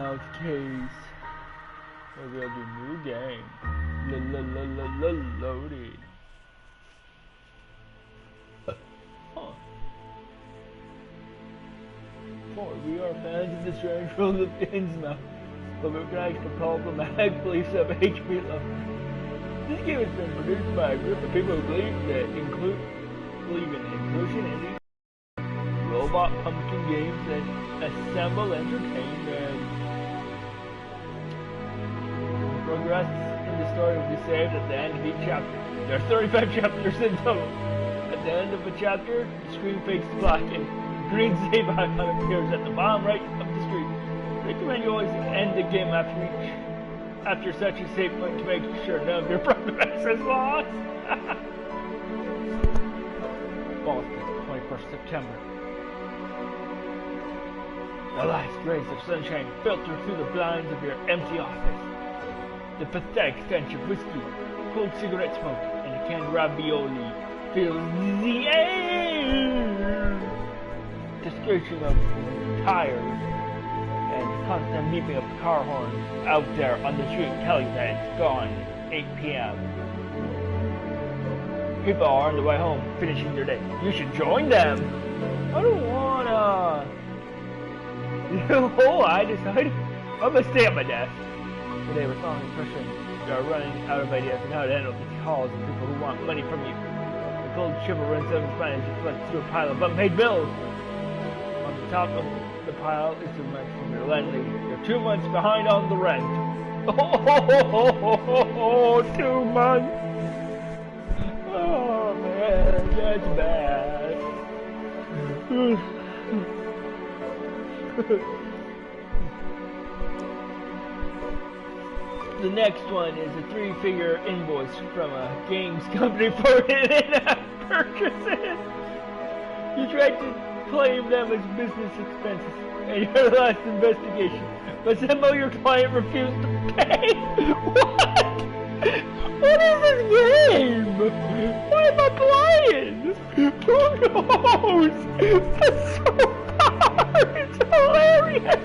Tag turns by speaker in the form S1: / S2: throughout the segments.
S1: Innsmouth case. Maybe I'll do new game. Loaded. Huh. For we are fans of the strange world of Innsmouth, but we're trying to problematic beliefs of HP love. This game has been produced by a group of people who believe in inclusion, robot pumpkin games, and assemble entertainment. Progress in the story will be saved at the end of each chapter. There are 35 chapters in total. At the end of a chapter, the screen fades black and green save icon appears at the bottom right of the screen. Recommend you always end the game after such a save point to make sure none of your progress is lost. Boston, 21st September. The last rays of sunshine filter through the blinds of your empty office. The pathetic stench of whiskey, cold cigarette smoke, and a canned ravioli fills the air. The screeching of tires and constant beeping of car horns out there on the street tell you that it's gone 8 p.m. People are on the way home, finishing their day. You should join them. I don't wanna. I decided I'm gonna stay at my desk. Today we're strong impression. We are running out of ideas on how to handle these calls of people who want money from you. The cold shiver runs down your spine as you flex through a pile of unpaid bills. On the top of the pile is 2 months from your landlady. You're 2 months behind on the rent. Oh, 2 months. Oh man, that's bad. The next one is a 3-figure invoice from a games company for in-app purchases. You tried to claim them as business expenses in your last investigation, but somehow your client refused to pay. What? What is this game? Why am I playing? Who knows? That's so hard. It's hilarious.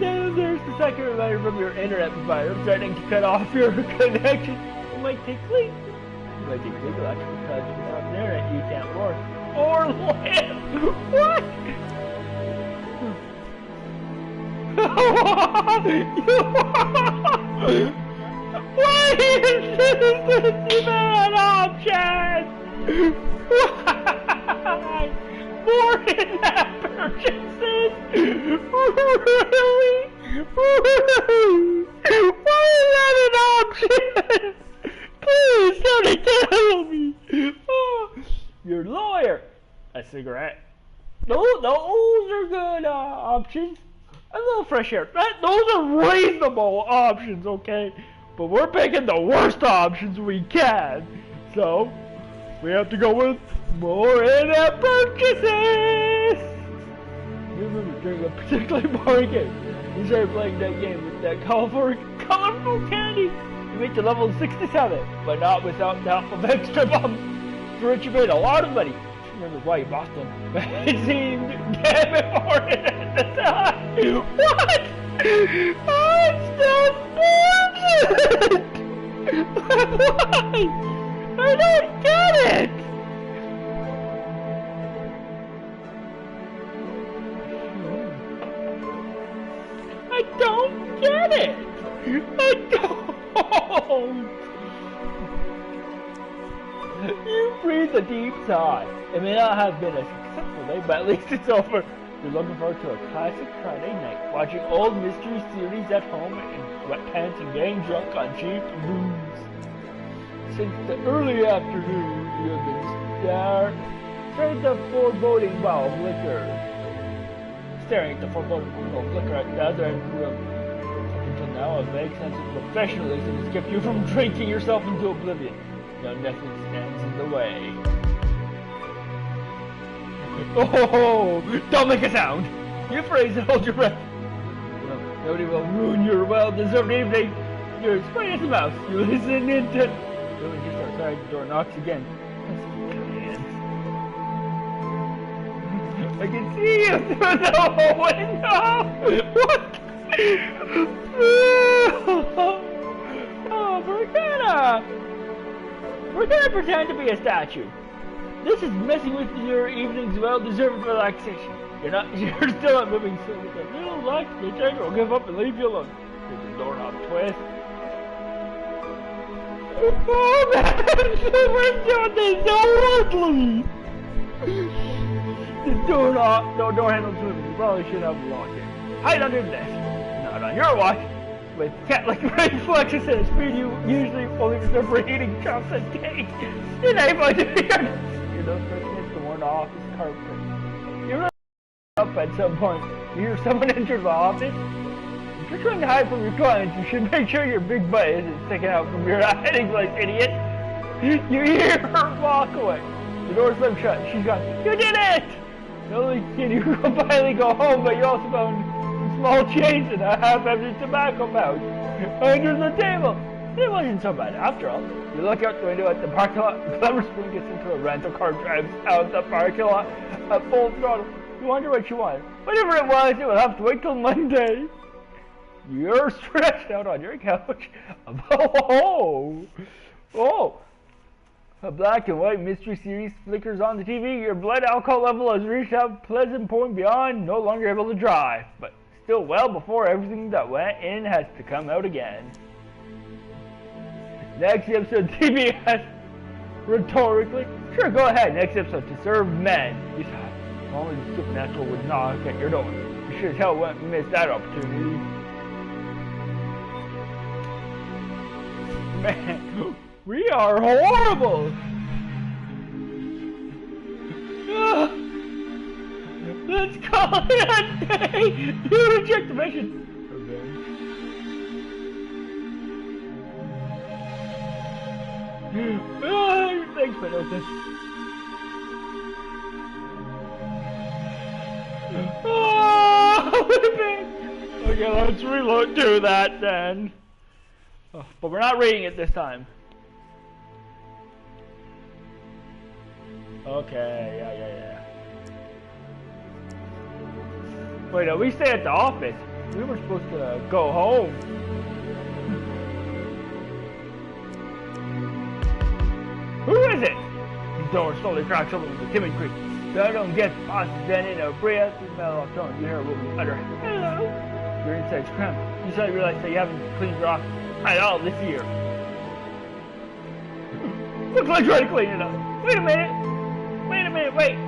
S1: Then there's the second reminder from your internet provider threatening to cut off your connection. It might take legal action because without the internet you can't work or live. What? Why is this even an option? Why? More in-app purchases? Really? Why is that an option? Please, somebody tell me. Oh, your lawyer. A cigarette. Those are good options. A little fresh air. Those are reasonable options, okay? But we're picking the worst options we can. So, we have to go with more in-app purchases! You remember during a particularly boring game, you started playing that game with that colorful candy. You made to level 67, but not without the help of extra bumps, for which you made a lot of money. Remember why you lost them. It seemed damn important at the time. What? Oh, it's not bullshit! Why? I don't get it! I don't get it! I don't! You breathe a deep sigh. It may not have been a successful day, but at least it's over. You're looking forward to a classic Friday night, watching old mystery series at home in sweatpants and getting drunk on cheap booze. Since the early afternoon, you have been staring at the foreboding bowl of liquor. Staring at the foreboding bowl of liquor at the other end of the room. Until now, a vague sense of professionalism has kept you from drinking yourself into oblivion. Now nothing stands in the way. Oh, don't make a sound! You phrase and hold your breath. Well, nobody will ruin your well-deserved evening. You're as quiet as a mouse. You listen into... When just outside, the door knocks again. I can see you through the window! What? Oh, we're gonna pretend to be a statue. This is messing with your evening's well-deserved relaxation. You're still not moving, so with a little luck, the tiger will give up and leave you alone. There's a doorknob twist. Oh man, we're doing this so ugly! The door handle's moving. You probably should have a lock it. Hide under the desk. Not on your watch. With cat-like reflexes at a speed you usually only reserve for eating chops and cake. It ain't like your nose person hits the worn office carpet. You really up at some point. You hear someone enter the office. If you're trying to hide from your clients, you should make sure your big butt isn't sticking out from your hiding place, idiot. You hear her walk away. The door slammed shut. She's gone. You did it! Not only can you finally go home, but you also found some small change in a half-empty tobacco pouch under the table. It wasn't so bad after all. You look out the window at the parking lot. Clever Spoon gets into a rental car, drives out the parking lot at full throttle. You wonder what she wanted. Whatever it was, it will have to wait till Monday. You're stretched out on your couch. Oh. A black and white mystery series flickers on the TV. Your blood alcohol level has reached a pleasant point beyond no longer able to drive, but still well before everything that went in has to come out again. Next episode, TBS rhetorically. Sure, go ahead. Next episode, To Serve Men. Besides, only the supernatural would knock at your door. You sure as hell wouldn't miss that opportunity. Man, we are horrible! Let's call it a day! You reject the mission! Thanks for noticing. Okay, let's reload to that then. Oh, but we're not reading it this time. Okay, yeah. Wait, no, we stay at the office. We were supposed to go home. Who is it? The door slowly cracks open with a timid creak. I don't get past then in a breath with metal tone. You hear a woman utter, hello. Your insides cramp. You suddenly realize that you haven't cleaned your office at all this year. Looks like trying to clean it up. Wait a minute,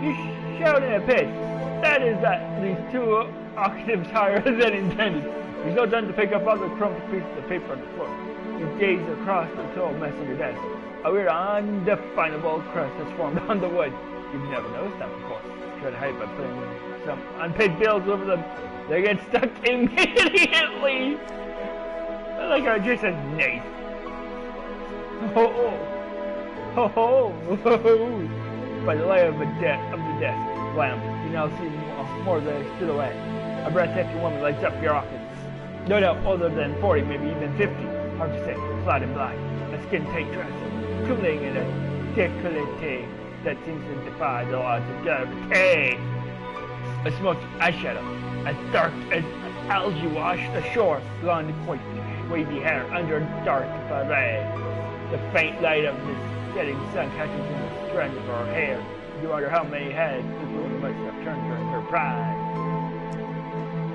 S1: you shout in a pitch. That is at least 2 octaves higher than intended. There's no time to pick up other crumpled pieces of paper on the floor. You gaze across the total mess on your desk. A weird, undefinable crust has formed on the wood. You've never noticed that before. Try to hide by putting some unpaid bills over them. They get stuck immediately. I like how it just says nice. By the light of the desk lamp, you now see more of the silhouette. A breathtaking woman lights up your office. No doubt older than 40, maybe even 50. Hard to say. Flat and black. A skin-tight dress. Cooling in a décolleté that seems to defy the laws of gravity. A smoky eyeshadow. As dark as algae washed ashore. Blonde, quite wavy hair under a dark beret. The faint light of the setting sun catches in the strand of her hair. You wonder how many heads this woman must have turned during her prime.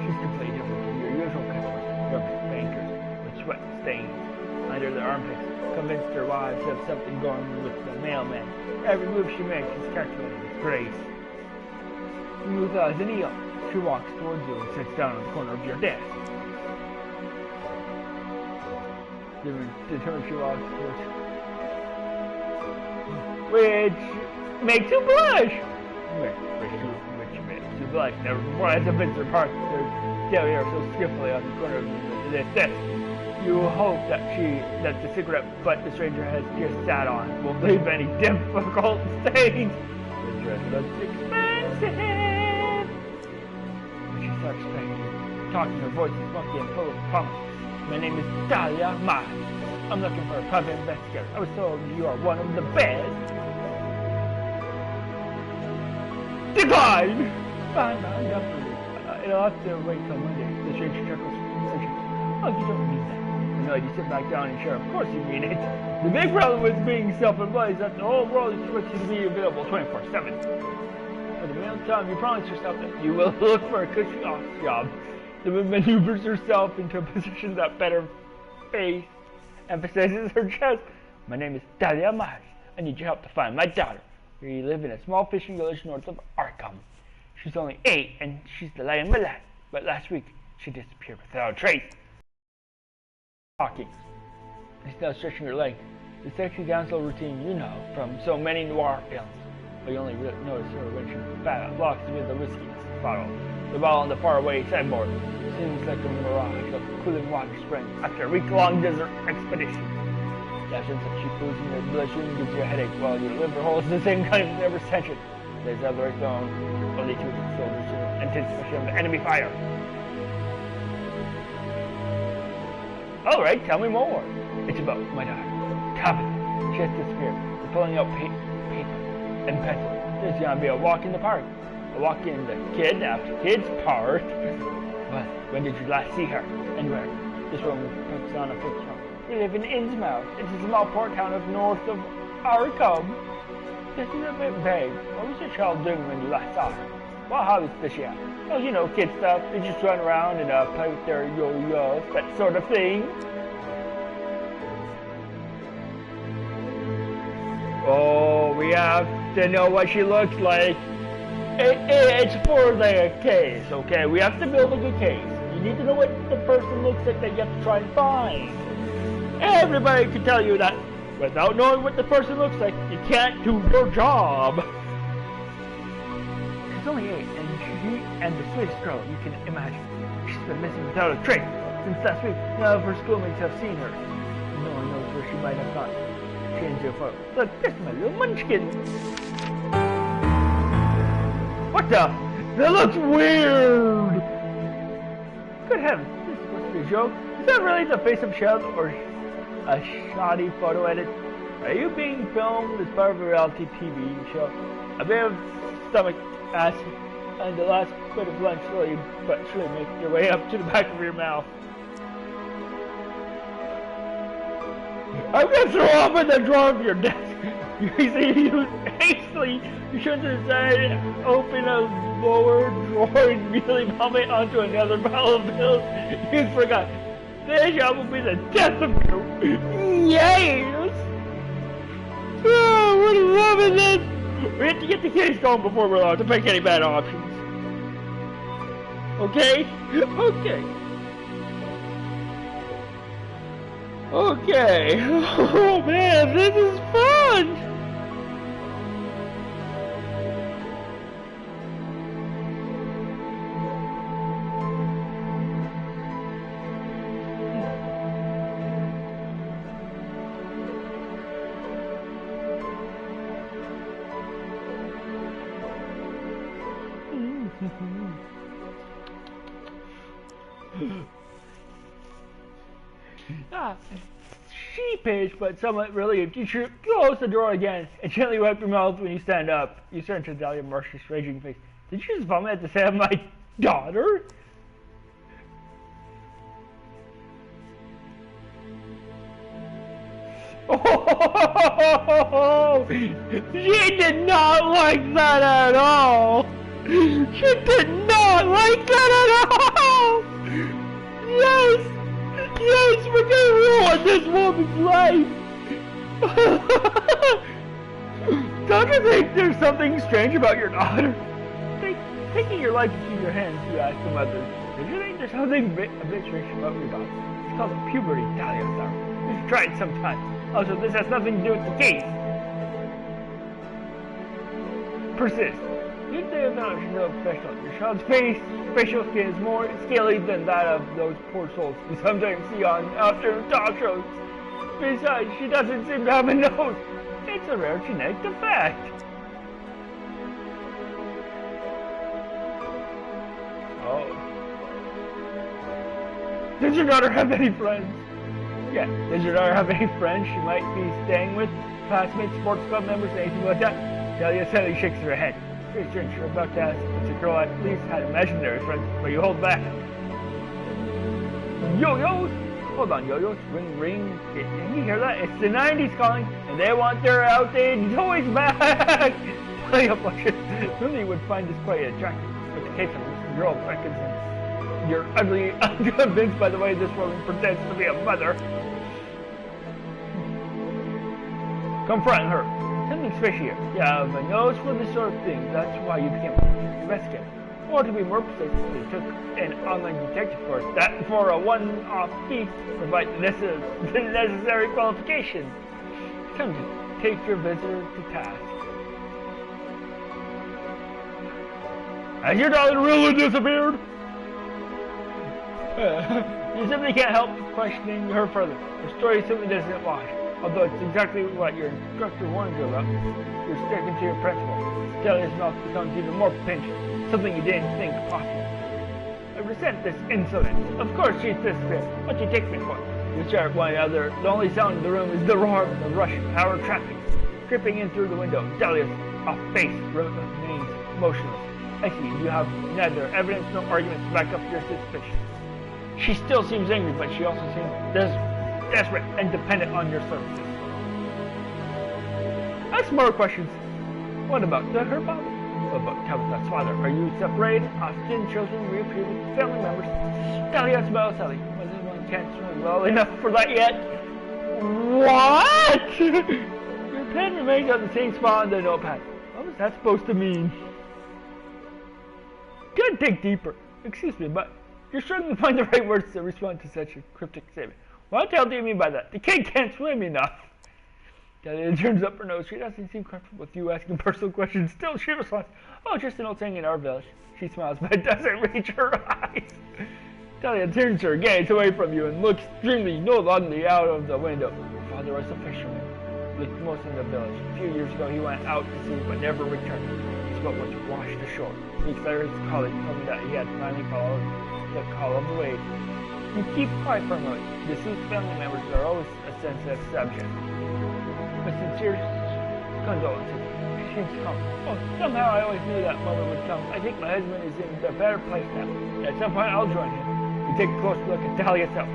S1: She's completely different from your usual customers. Young bankers with sweat stains under their armpits, convinced their wives have something going with the mailman. Every move she makes is calculated with grace. Smooth as an eel, she walks towards you and sits down on the corner of your desk. Determined she walks towards you. Which makes you blush! Which makes you blush. Never before as a visitor parks their daily hair so skillfully on the corner of this desk. You hope that the cigarette butt the stranger has just sat on won't leave any difficult stains. The dress looks expensive. When she starts talking, her voice is funky and full of promise. My name is Dahlia Mai. I'm looking for a private investigator. I was told you are one of the best. Decline! you'll have to wait till Monday to change your chuckles decisions. Oh, you don't mean that. No, you sit back down and share. Of course you mean it. The big problem with being self-employed is that the whole world expects you to be available 24/7. For the meantime, you promise yourself that you will look for a cushy office job that maneuvers yourself into a position that better face emphasizes her chest. My name is Dahlia Mars. I need your help to find my daughter. We live in a small fishing village north of Arkham. She's only 8 and she's the light of my life. But last week, she disappeared without a trace. Talking. She's now stretching her leg. The sexy damsel routine you know from so many noir films. But you only notice her when she blocks with the whiskey bottle. The bottle on the faraway sideboard seems like a mirage of cooling water spring after a week-long desert expedition. The absence of cheap booze in your bloodstream gives you a headache while your liver holds the same kind of nervous tension. There's other zone, only two soldiers in anticipation of the enemy fire. Alright, tell me more. It's about my daughter, Tabitha. She has disappeared. We're pulling out paper and pencil. There's gonna be a walk in the park. A walk in the kidnapped kids part. But when did you last see her? And where? This one puts on a picture. We live in Innsmouth. It's a small port town north of Arkham. This is a bit vague. What was your child doing when you last saw her? What hobbies does she have? Oh, you know, kid stuff. They just run around and play with their yo-yos, that sort of thing. Oh, we have to know what she looks like. It's for the case, okay? We have to build a good case. You need to know what the person looks like that you have to try and find. Everybody can tell you that without knowing what the person looks like, you can't do your job. She's only 8, and the sweetest girl you can imagine. She's been missing without a trace since last week. None of her schoolmates have seen her. No one knows where she might have gone. Change your photo. Look, there's my little munchkin. What the? That looks weird. Good heavens, this must be a joke. Is that really the face of a child or a shoddy photo edit? Are you being filmed as part of a reality TV show? A bit of stomach acid and the last bit of lunch slowly but surely make your way up to the back of your mouth. I'm gonna throw up in the drawer of your desk. You see, you hastily, you shouldn't decide, open a lower drawer and immediately vomit onto another pile of bills you forgot. This job will be the death of you. Yes! Oh, we're loving this. We have to get the case going before we're allowed to pick any bad options. Okay? Okay. Okay. Oh man, this is fun! Sheepish, but somewhat relieved. You should close the door again and gently wipe your mouth when you stand up. You turn to Dahlia Marsh's raging face. Did you just vomit at the sight of my daughter? Oh, she did not like that at all. She did not like that at all. Yes. Yes, we're gonna ruin this woman's life! Don't you think there's something strange about your daughter? Taking your life into your hands, you ask the mother. Don't you think there's something a bit strange about your daughter? It's called puberty, Dahlia. You should try it sometime. Also, this has nothing to do with the case. Persist. You should know professional. Your child's facial skin is more scaly than that of those poor souls you sometimes see on after talk shows. Besides, she doesn't seem to have a nose. It's a rare genetic defect. Oh. Does your daughter have any friends? Yeah. Does your daughter have any friends she might be staying with? Classmates, sports club members, anything like that? Dahlia sadly shakes her head. Pretty strange. You're about to ask if the girl at least had imaginary friends, but you hold back. Yo-yos! Hold on, yo-yos. Ring, ring. Can you hear that? It's the 90s calling, and they want their outdated toys back! Play up like it. Really would find this quite attractive. But the case of this girl reckons you're utterly unconvinced by the way this woman pretends to be a mother. Confront her. Something's fishy here. You have a nose for this sort of thing. That's why you became an investigator. Or to be more precise, they took an online detective course that, for a one-off fee, provides the necessary qualifications. Come to take your visitor to task. Has your daughter really disappeared? You simply can't help questioning her further. Her story simply doesn't wash. Although it's exactly what your instructor warned you about, you're sticking to your principle. Dahlia's mouth becomes even more pinched, something you didn't think possible. I resent this insolence. Of course she's disappeared. What do you take me for? We stare at one another. The only sound in the room is the roar of the rush hour traffic. Creeping in through the window, Dahlia's face remains motionless. I see, you have neither evidence nor arguments to back up your suspicions. She still seems angry, but she also seems desperate and dependent on your services. Ask more questions. What about her father? What about Tabitha's father? Are you separated? Often children reappear with family members. Dahlia smiles sadly. Whether one can't swim well enough for that yet. What? Your pen remains on the same spot on the notepad. What was that supposed to mean? Gotta dig deeper. Excuse me, but you're struggling to find the right words to respond to such a cryptic statement. What the hell do you mean by that? The kid can't swim enough. Dahlia turns up her nose. She doesn't seem comfortable with you asking personal questions. Still, she responds, oh, just an old saying in our village. She smiles, but it doesn't reach her eyes. Dahlia turns her gaze away from you and looks dreamily, no longingly out of the window. Her father was a fisherman, like most in the village. A few years ago, he went out to sea, but never returned. His boat was washed ashore. Weeks later, his colleague told me that he had finally followed the call of the waves. You keep quiet for a moment. Deceased family members are always a sensitive subject. With sincere condolences, she seems calm. Oh, somehow I always knew that moment would come. I think my husband is in a better place now. At some point, I'll join him. We take a close look at Dahlia herself.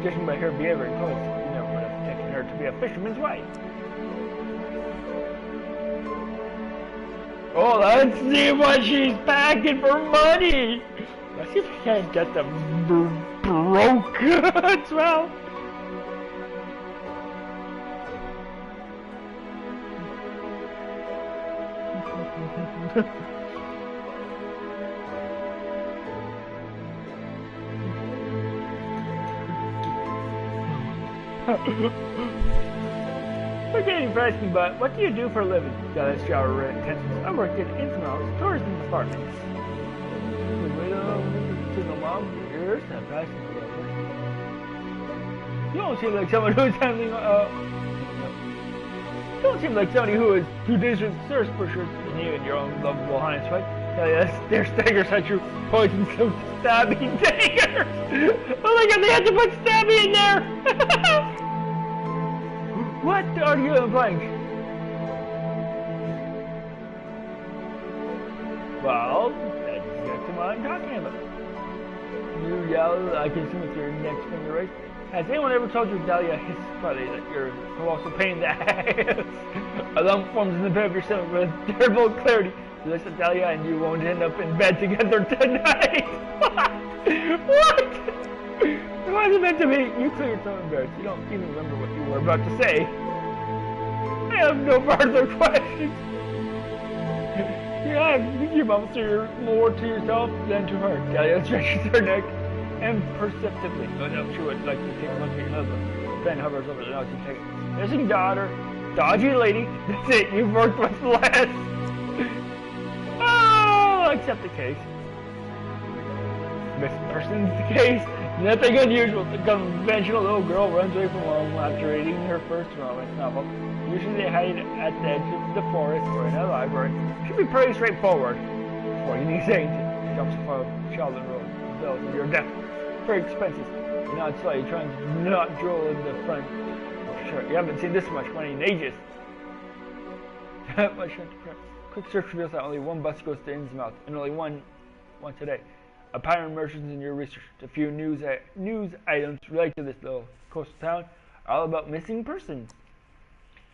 S1: Judging by her behavior and clothes, you never would have taken her to be a fisherman's wife. Oh, let's see what she's packing for money. Let's see if I can't get them broke as well. Forgive me for asking, but what do you do for a living? Got a shower intensely. I work in Innsmouth tourism department. Single mom, years, and passion for it. You don't seem like someone who's handling, you don't seem like somebody who is too dangerous to search for sure. And you and your own lovable highness, right? Their staggers at you, poison some stabbing daggers. Oh my god, they had to put stabby in there! What are you implying? Well, that's exactly what I'm talking about. You yell, I can assume with your next finger raised. Has anyone ever told you, Dahlia hisses quietly, that you're a colossal pain in the ass? A lump forms in the pit of your stomach with terrible clarity. You listen to Dahlia and you won't end up in bed together tonight. What? It wasn't meant to be. You clear yourself embarrassed. You don't even remember what you were about to say. I have no further questions. Yeah, you mumble more to yourself than to her. Dahlia stretches her neck imperceptibly. No doubt she would like to take a look at your husband. Ben hovers over the nose and takes missing daughter, dodgy lady. That's it, you've worked with less. Oh, accept the case. This person's case. Nothing unusual. The conventional little girl runs away from home after reading her first romance novel. Usually they hide at the edge of the forest or in a library. Should be pretty straightforward. Before you need saying it, jumps off Sheldon Road. Bills of your death. Very expensive. You're not slow. You're trying to not drool in the front. Sure, you haven't seen this much money in ages. That much front. Quick search reveals that only one bus goes to Innsmouth, and only one today. A pattern emerges in your research. A few news items related to this little coastal town are all about missing persons.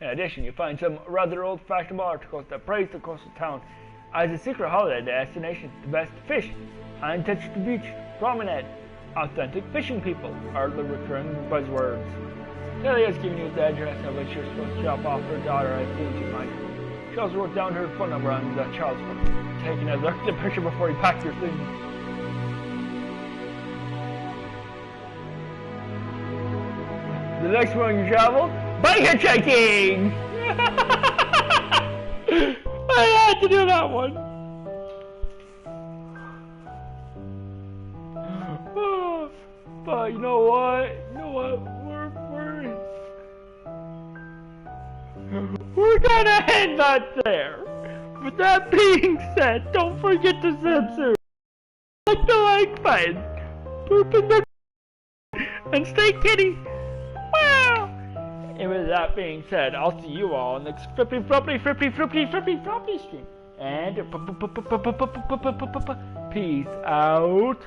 S1: In addition, you find some rather old-fashioned articles that praise the coastal town as a secret holiday destination. The best fish, untouched beach, promenade, authentic fishing people are the recurring buzzwords. Kelly has given you the address of which you're supposed to drop off her daughter as soon as you find her. She also wrote down her phone number on the child's phone. Taking a look at the picture before you pack your things. The next one you travel, biker checking! I had to do that one. But you know what? We're gonna end that there. With that being said, don't forget to subscribe, click the like button, poop in the and stay kitty. Wow! And with that being said, I'll see you all in the next flippy stream. And peace out.